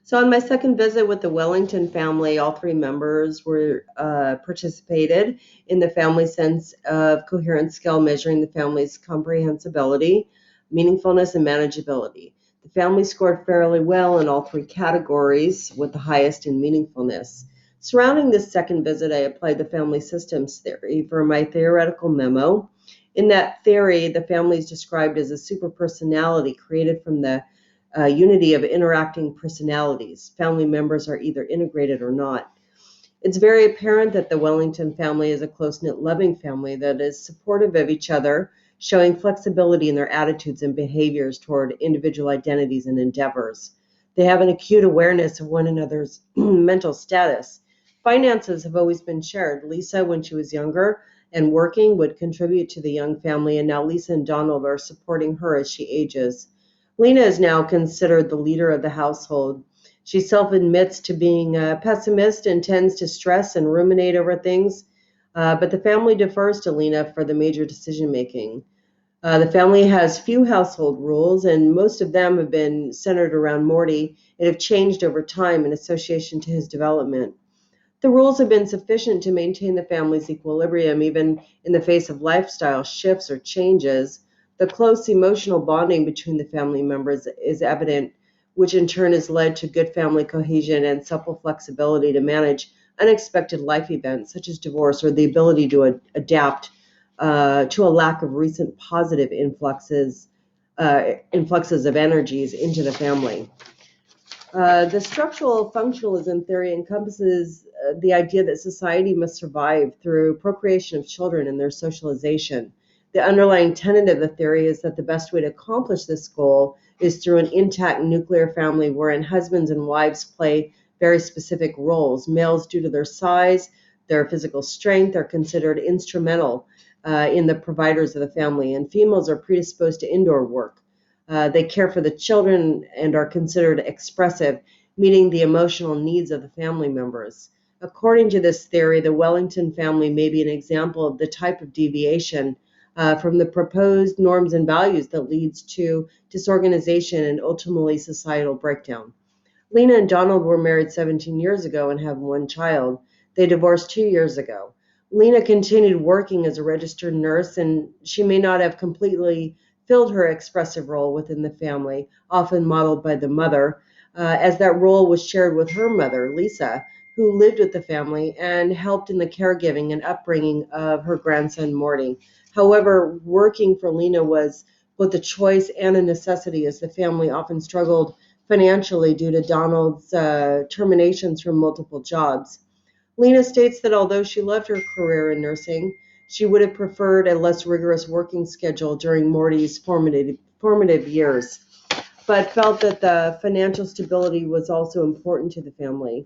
So on my second visit with the Wellington family, all three members were participated in the family sense of coherent scale, measuring the family's comprehensibility, meaningfulness, and manageability. The family scored fairly well in all three categories, with the highest in meaningfulness. Surrounding this second visit, I applied the family systems theory for my theoretical memo. In that theory, the family is described as a superpersonality created from the unity of interacting personalities. Family members are either integrated or not. It's very apparent that the Wellington family is a close-knit, loving family that is supportive of each other, showing flexibility in their attitudes and behaviors toward individual identities and endeavors. They have an acute awareness of one another's mental status. Finances have always been shared. Lisa, when she was younger and working, would contribute to the young family, and now Lisa and Donald are supporting her as she ages. Lena is now considered the leader of the household. She self-admits to being a pessimist and tends to stress and ruminate over things, but the family defers to Lena for the major decision-making. The family has few household rules, and most of them have been centered around Morty and have changed over time in association to his development. The rules have been sufficient to maintain the family's equilibrium, even in the face of lifestyle shifts or changes. The close emotional bonding between the family members is evident, which in turn has led to good family cohesion and supple flexibility to manage unexpected life events such as divorce, or the ability to adapt to a lack of recent positive influxes of energies into the family. The structural functionalism theory encompasses the idea that society must survive through procreation of children and their socialization. The underlying tenet of the theory is that the best way to accomplish this goal is through an intact nuclear family wherein husbands and wives play very specific roles. Males, due to their size, their physical strength, are considered instrumental in the providers of the family, and females are predisposed to indoor work. They care for the children and are considered expressive, meeting the emotional needs of the family members. According to this theory, the Wellington family may be an example of the type of deviation from the proposed norms and values that leads to disorganization and ultimately societal breakdown. Lena and Donald were married 17 years ago and have one child. They divorced 2 years ago. Lena continued working as a registered nurse, and she may not have completely filled her expressive role within the family, often modeled by the mother, as that role was shared with her mother, Lisa, who lived with the family and helped in the caregiving and upbringing of her grandson, Morty. However, working for Lena was both a choice and a necessity, as the family often struggled financially due to Donald's terminations from multiple jobs. Lena states that although she loved her career in nursing, she would have preferred a less rigorous working schedule during Morty's formative years, but felt that the financial stability was also important to the family.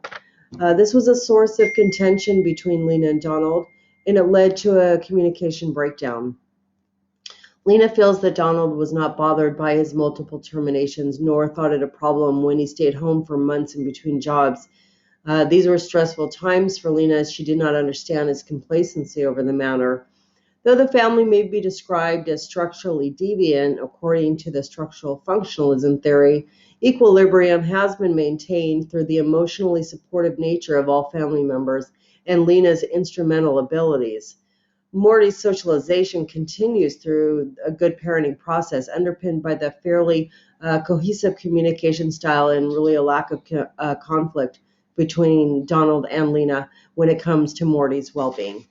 This was a source of contention between Lena and Donald, and it led to a communication breakdown. Lena feels that Donald was not bothered by his multiple terminations, nor thought it a problem when he stayed home for months in between jobs. These were stressful times for Lena, as she did not understand his complacency over the matter. Though the family may be described as structurally deviant, according to the structural functionalism theory, equilibrium has been maintained through the emotionally supportive nature of all family members and Lena's instrumental abilities. Morty's socialization continues through a good parenting process, underpinned by the fairly cohesive communication style and really a lack of conflict between Donald and Lena when it comes to Morty's well-being.